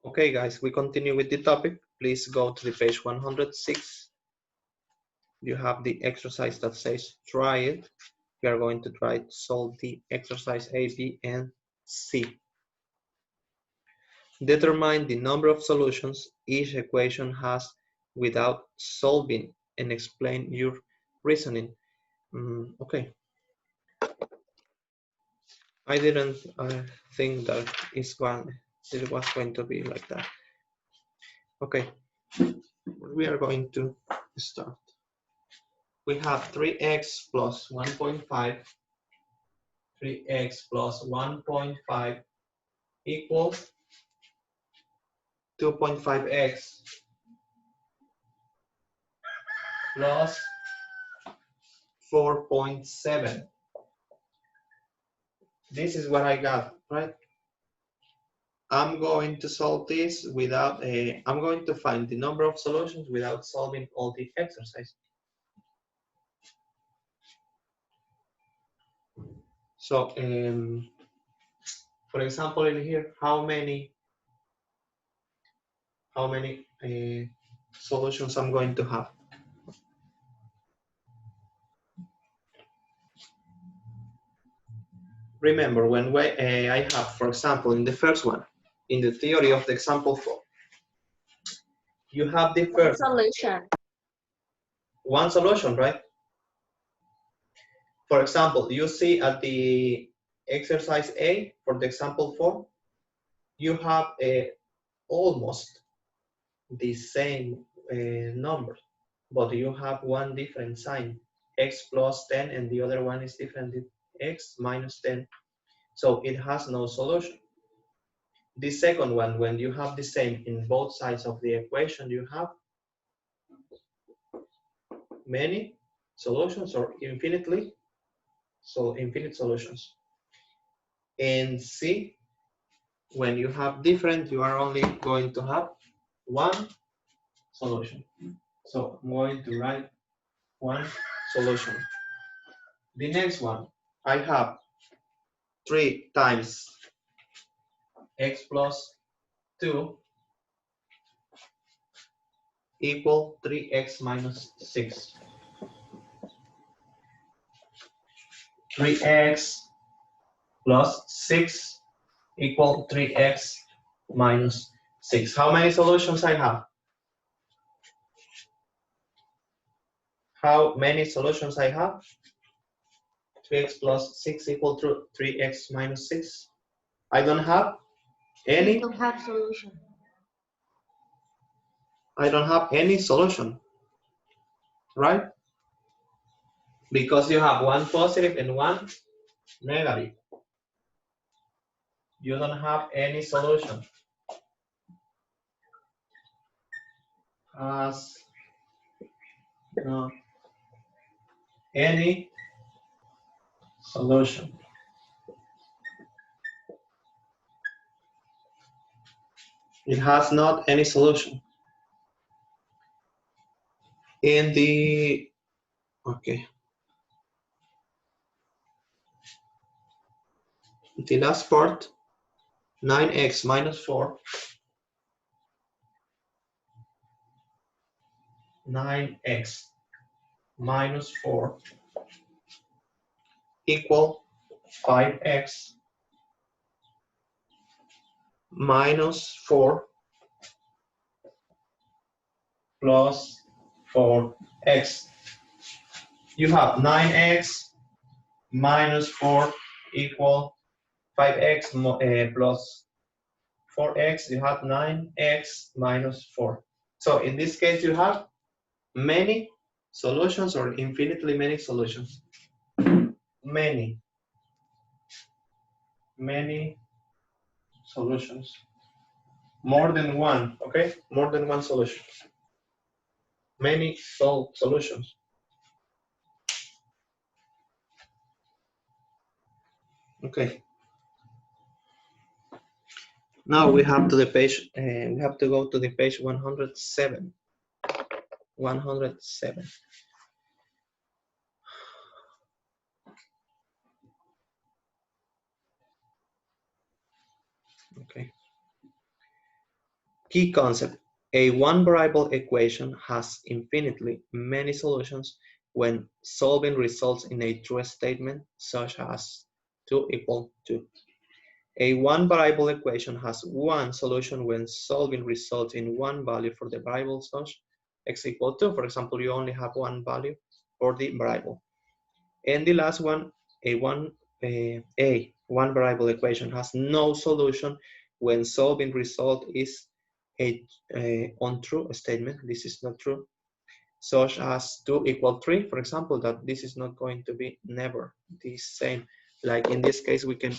Okay, guys, we continue with the topic. Please go to the page 106. You have the exercise that says try it. We are going to try to solve the exercise A, B, and C. Determine the number of solutions each equation has without solving and explain your reasoning. Okay. I didn't think that it was going to be like that. Okay, we are going to start. We have 3x plus 1.5, 3x plus 1.5 equals 2.5x plus 4.7. This is what I got, right? I'm going to solve this without I'm going to find the number of solutions without solving all the exercise. So, for example, in here, how many solutions I'm going to have? Remember, when I have, for example, in the first one, in the theory of the example 4, you have the first solution. One solution, right? For example, you see at the exercise A for the example 4, you have almost the same number, but you have one different sign, x plus 10, and the other one is different, x minus 10. So it has no solution. The second one, when you have the same in both sides of the equation, you have many solutions or infinite solutions. And C, when you have different, you are only going to have one solution. So I'm going to write one solution. The next one, I have 3 times x plus 2 equal 3x minus 6. 3x plus 6 equal 3x minus 6. How many solutions I have? How many solutions I have? 3x plus 6 equal to 3x minus 6. I don't have any. You don't have solution. I don't have any solution, right? Because you have one positive and one negative. You don't have any solution. Has no any solution. It has not any solution. In the, okay. The last part, 9x minus 4. 9x minus 4 equal 5x minus 4 plus 4x. You have 9x minus 4 equal 5x plus 4x. You have 9x minus 4. So in this case, you have many solutions or infinitely many solutions. Many solutions. More than one, okay? More than one solution. Many solutions. Okay. Now we have to the page, we have to go to the page 107. 107. Okay. Key concept. A one variable equation has infinitely many solutions when solving results in a true statement such as 2 equal 2. A one variable equation has one solution when solving results in one value for the variable such x equal 2. For example, you only have one value for the variable. And the last one, a one variable equation has no solution when solving result is a untrue statement. This is not true, such as 2 equal 3, for example, that this is not going to be never the same. Like in this case, we can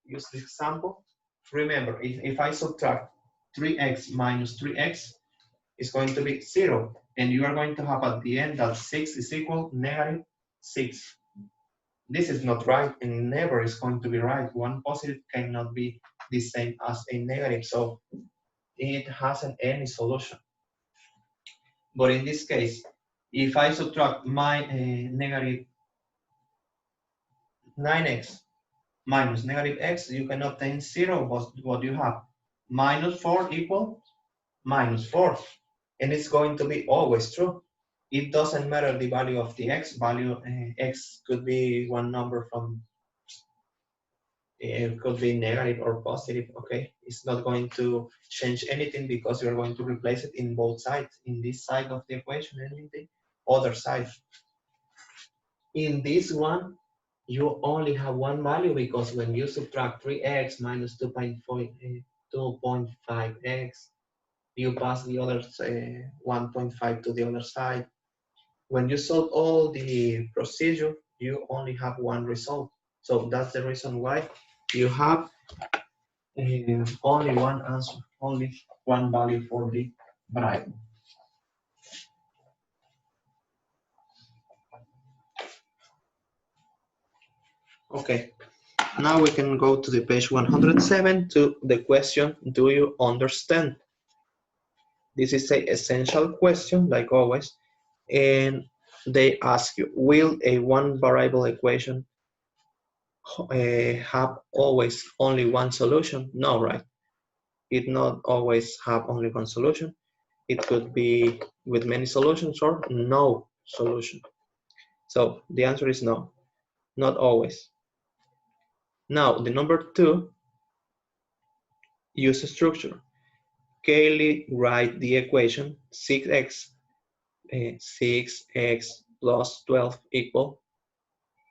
use the example. Remember, if I subtract 3x minus 3x, it's going to be 0. And you are going to have at the end that 6 is equal negative 6. This is not right and never is going to be right. One positive cannot be the same as a negative, so it hasn't any solution. But in this case, if I subtract my negative 9x minus negative x, you can obtain 0. What you have? Minus 4 equal minus 4. And it's going to be always true. It doesn't matter the value of the x value. X could be one number from, it could be negative or positive, okay? It's not going to change anything because you're going to replace it in both sides, in this side of the equation and in the other side. In this one, you only have one value because when you subtract 3x minus 2.5x, you pass the other 1.5 to the other side. When you solve all the procedure, you only have one result. So that's the reason why you have only one answer, only one value for the variable. Okay, now we can go to the page 107 to the question, do you understand? This is an essential question, like always, and they ask you, will a one variable equation have always only one solution? No, right? It not always have only one solution. It could be with many solutions or no solution. So the answer is no, not always. Now, the number 2, use a structure. Carefully write the equation 6x plus 12 equal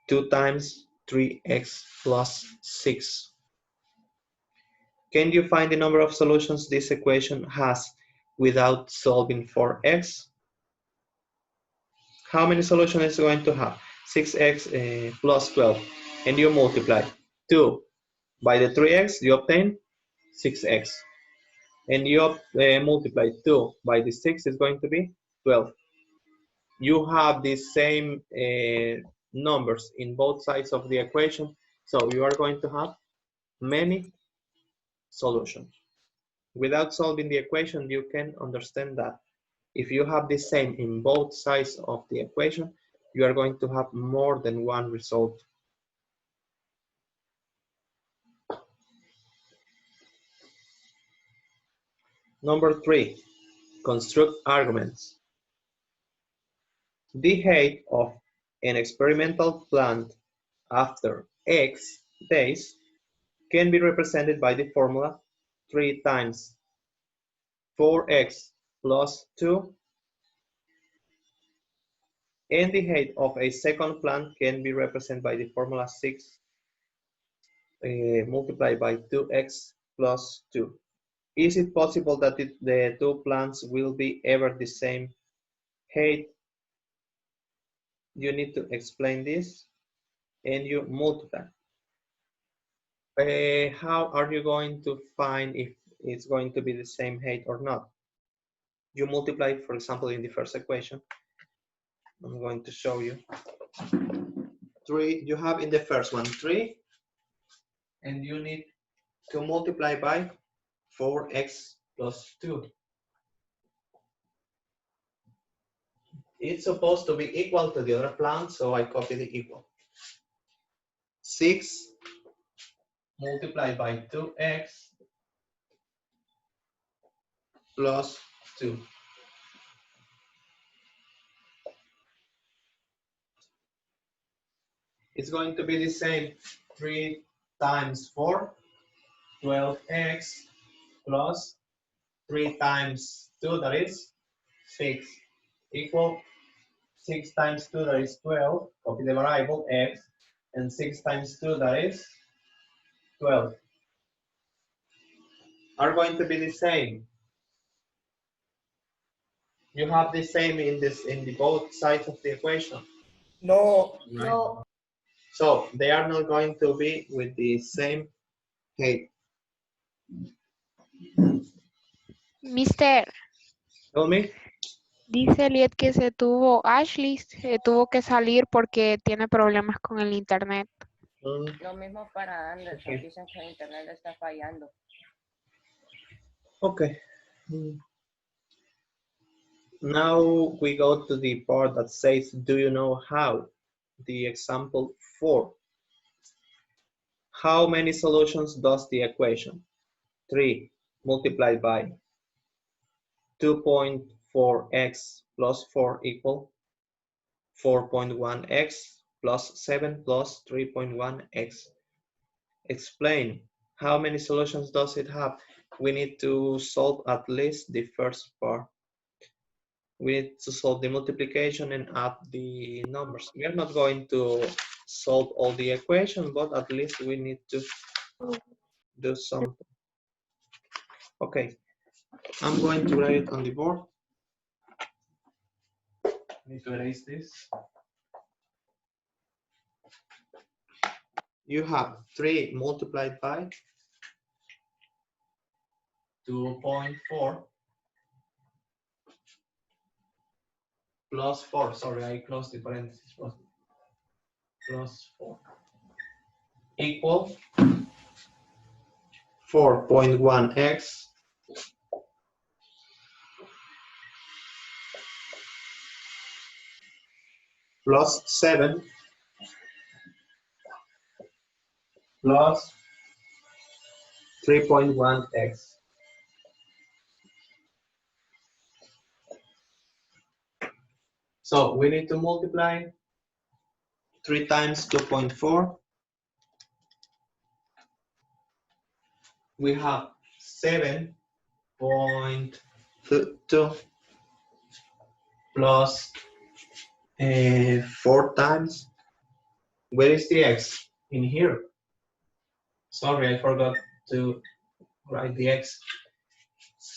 2 times 3x plus 6. Can you find the number of solutions this equation has without solving for x? How many solutions is it going to have? 6x plus 12, and you multiply 2 by the 3x, you obtain 6x. And you multiply 2 by the 6 is going to be 12. You have the same numbers in both sides of the equation, so you are going to have many solutions. Without solving the equation, you can understand that if you have the same in both sides of the equation, you are going to have more than one result. Number 3, construct arguments. The height of an experimental plant after X days can be represented by the formula 3 times 4x plus 2, and the height of a second plant can be represented by the formula 6 multiplied by 2x plus 2. Is it possible that the two plants will be ever the same height? You need to explain this and you multiply. How are you going to find if it's going to be the same height or not? You multiply, for example, in the first equation. I'm going to show you. 3, you have in the first one 3, and you need to multiply by 4x plus 2. It's supposed to be equal to the other plant, so I copy the equal. 6 multiplied by 2x plus 2. It's going to be the same. 3 times 4, 12x plus 3 times 2, that is 6, equal 6 times 2, that is 12, copy the variable x, and 6 times 2, that is 12, are going to be the same. You have the same in the both sides of the equation. No. Right? No. So they are not going to be with the same height. Mister, Tell me. dice Eliet que Ashley se tuvo que salir porque tiene problemas con el internet. Lo mismo para Anderson, Okay. dicen que el internet está fallando. Okay. Now we go to the part that says, do you know how? The example 4. How many solutions does the equation 3 multiplied by 2.4x plus 4 equal 4.1x plus 7 plus 3.1x. Explain. How many solutions does it have? We need to solve at least the first part. We need to solve the multiplication and add the numbers. We are not going to solve all the equation, but at least we need to do something. Okay, I'm going to write it on the board. I need to erase this. You have 3 multiplied by 2.4 plus 4. Sorry, I closed the parentheses. Plus 4 equal 4.1x plus 7 plus 3.1x. So we need to multiply 3 times 2.4. We have 7.2 plus 4 times. Where is the x? In here. Sorry, I forgot to write the x.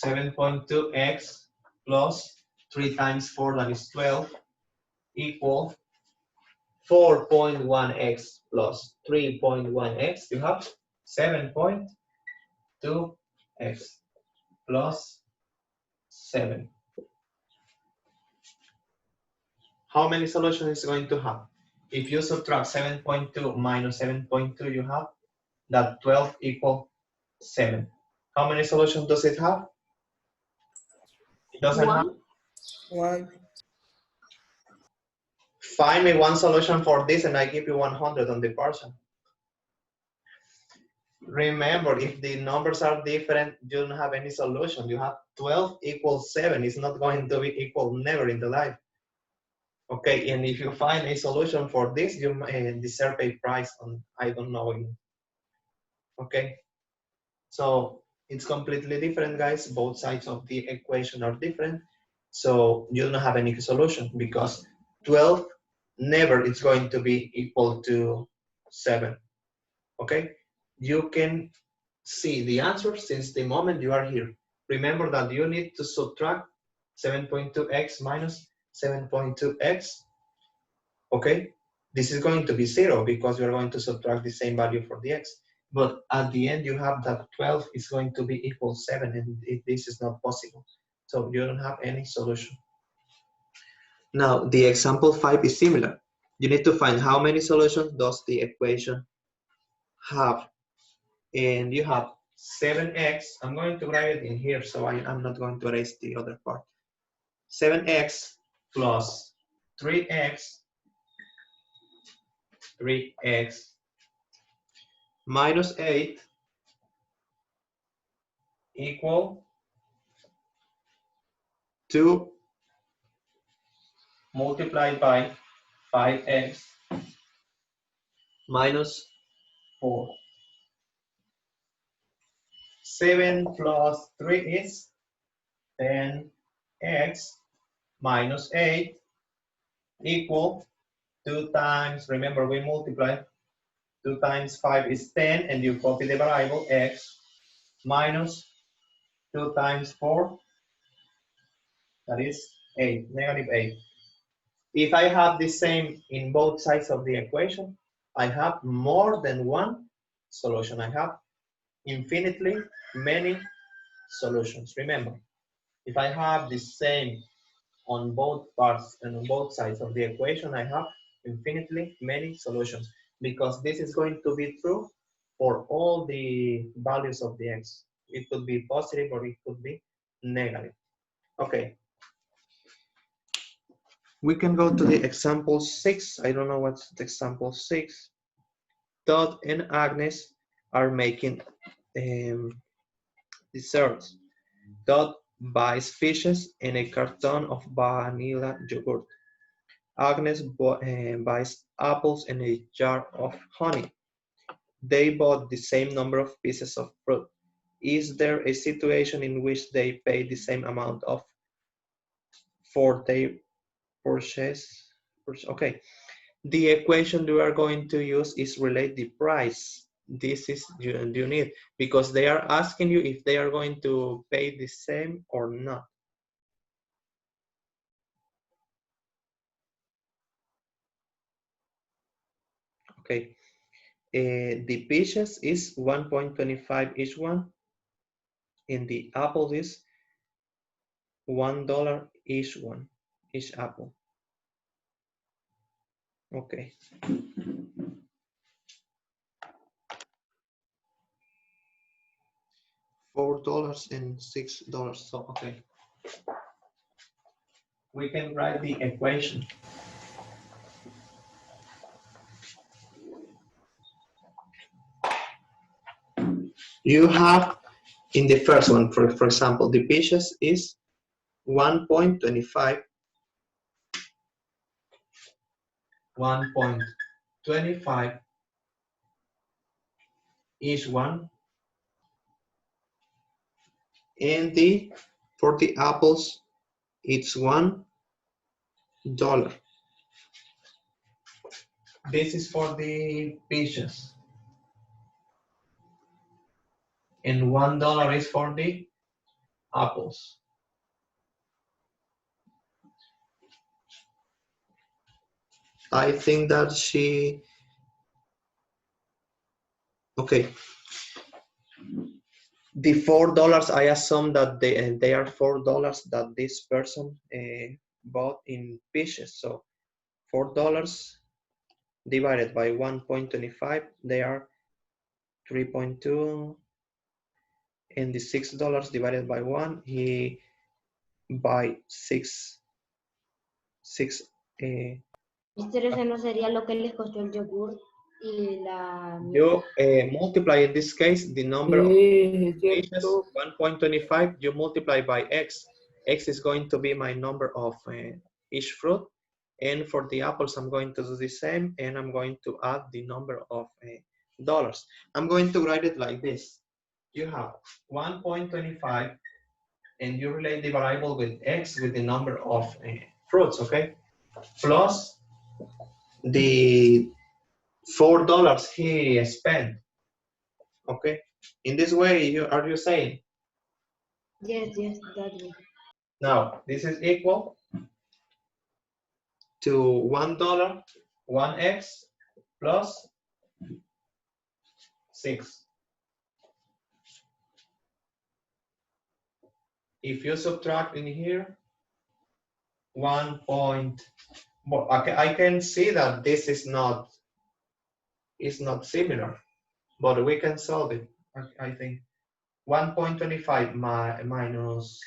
7.2x plus 3 times 4, that is 12, equal 4.1x plus 3.1x. You have 7.2x plus 7. How many solutions is it going to have? If you subtract 7.2 minus 7.2, you have that 12 equal 7. How many solutions does it have? It doesn't have. 1. Find me one solution for this and I give you 100 on the partial. Remember, if the numbers are different, you don't have any solution. You have 12 equals 7. It's not going to be equal never in the life. Okay, and if you find a solution for this, you deserve a prize on, I don't know. Okay, so it's completely different, guys. Both sides of the equation are different. So you don't have any solution because 12 never is going to be equal to 7. Okay, you can see the answer since the moment you are here. Remember that you need to subtract 7.2x minus 7.2x. Okay, this is going to be 0 because you're going to subtract the same value for the x. But at the end, you have that 12 is going to be equal 7, and this is not possible. So you don't have any solution. Now, the example 5 is similar. You need to find how many solutions does the equation have. And you have 7x. I'm going to write it in here, so I'm not going to erase the other part. 7x plus 3x minus 8 equal 2 multiplied by 5x minus 4. 7 plus 3 is 10x minus 8 equal 2 times, remember we multiply, 2 times 5 is 10, and you copy the variable x minus 2 times 4, that is 8, negative 8. If I have the same in both sides of the equation, I have more than one solution. I have infinitely many solutions. Remember, if I have the same on both parts and on both sides of the equation, I have infinitely many solutions, because this is going to be true for all the values of the x. It could be positive or it could be negative. Okay. We can go to the example 6. I don't know what's the example 6. Todd and Agnes are making desserts. Todd buys fishes and a carton of vanilla yogurt. Agnes buys apples and a jar of honey. They bought the same number of pieces of fruit. Is there a situation in which they pay the same amount for their purchase? Okay. The equation we are going to use is relate the price. This is you need, because they are asking you if they are going to pay the same or not. Okay. The peaches is 1.25 each one, and the apples is $1 each one, each apple. Okay. $4 and $6. So okay. We can write the equation. You have in the first one, for example, the peaches is 1.25. 1.25 each one, and for the apples it's $1. This is for the peaches, and $1 is for the apples. I think that okay. The $4, I assume that they are $4 that this person bought in peaches. So $4 divided by 1.25, they are 3.2, and the $6 divided by 1, he buy 6. Mister, ese no sería lo que les costó el yogur y la... You multiply in this case the number of peaches, 1.25, you multiply by x. X is going to be my number of each fruit. And for the apples, I'm going to do the same, and I'm going to add the number of dollars. I'm going to write it like this. You have 1.25, and you relate the variable with x with the number of fruits, okay? Plus the $4 he spent, okay? In this way, are you saying? Yes, that way. Now, this is equal to $1, 1x plus 6. If you subtract in here, 1 point, well, I can see that this is not similar, but we can solve it, I think. 1.25 minus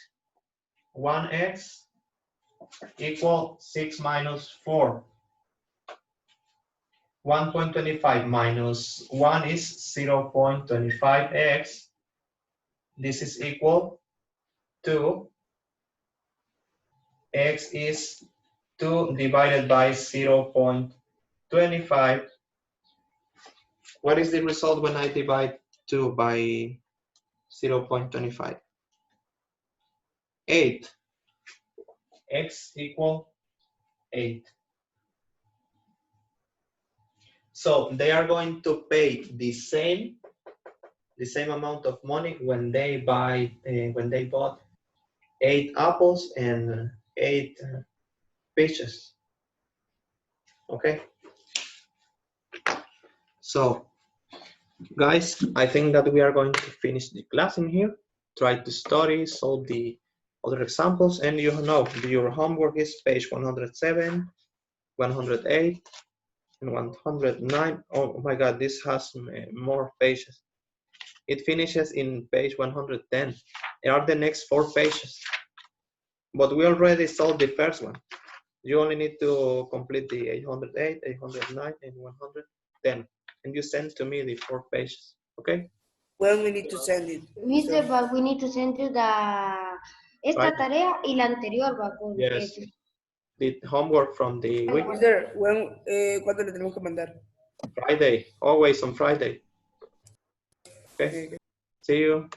1x equal 6 minus 4. 1.25 minus 1 is 0.25x. This is equal to x is 2 divided by 0.25. What is the result when I divide 2 by 0.25? 8. X equal 8. So they are going to pay the same amount of money when they bought 8 apples and 8 peaches. Okay. So, guys, I think that we are going to finish the class in here. Try to study, solve the other examples, and you know your homework is page 107, 108, and 109. Oh my God, this has more pages. It finishes in page 110. There are the next 4 pages. But we already solved the first one. You only need to complete the 808, 809, and 110. And you send to me the 4 pages, okay? When we need to send it. Mister, but we need to send you esta Right. tarea y la anterior, va, porque Yes. The homework from the week, Mister, ¿cuándo le tenemos que mandar? Friday, always on Friday. Okay, see you.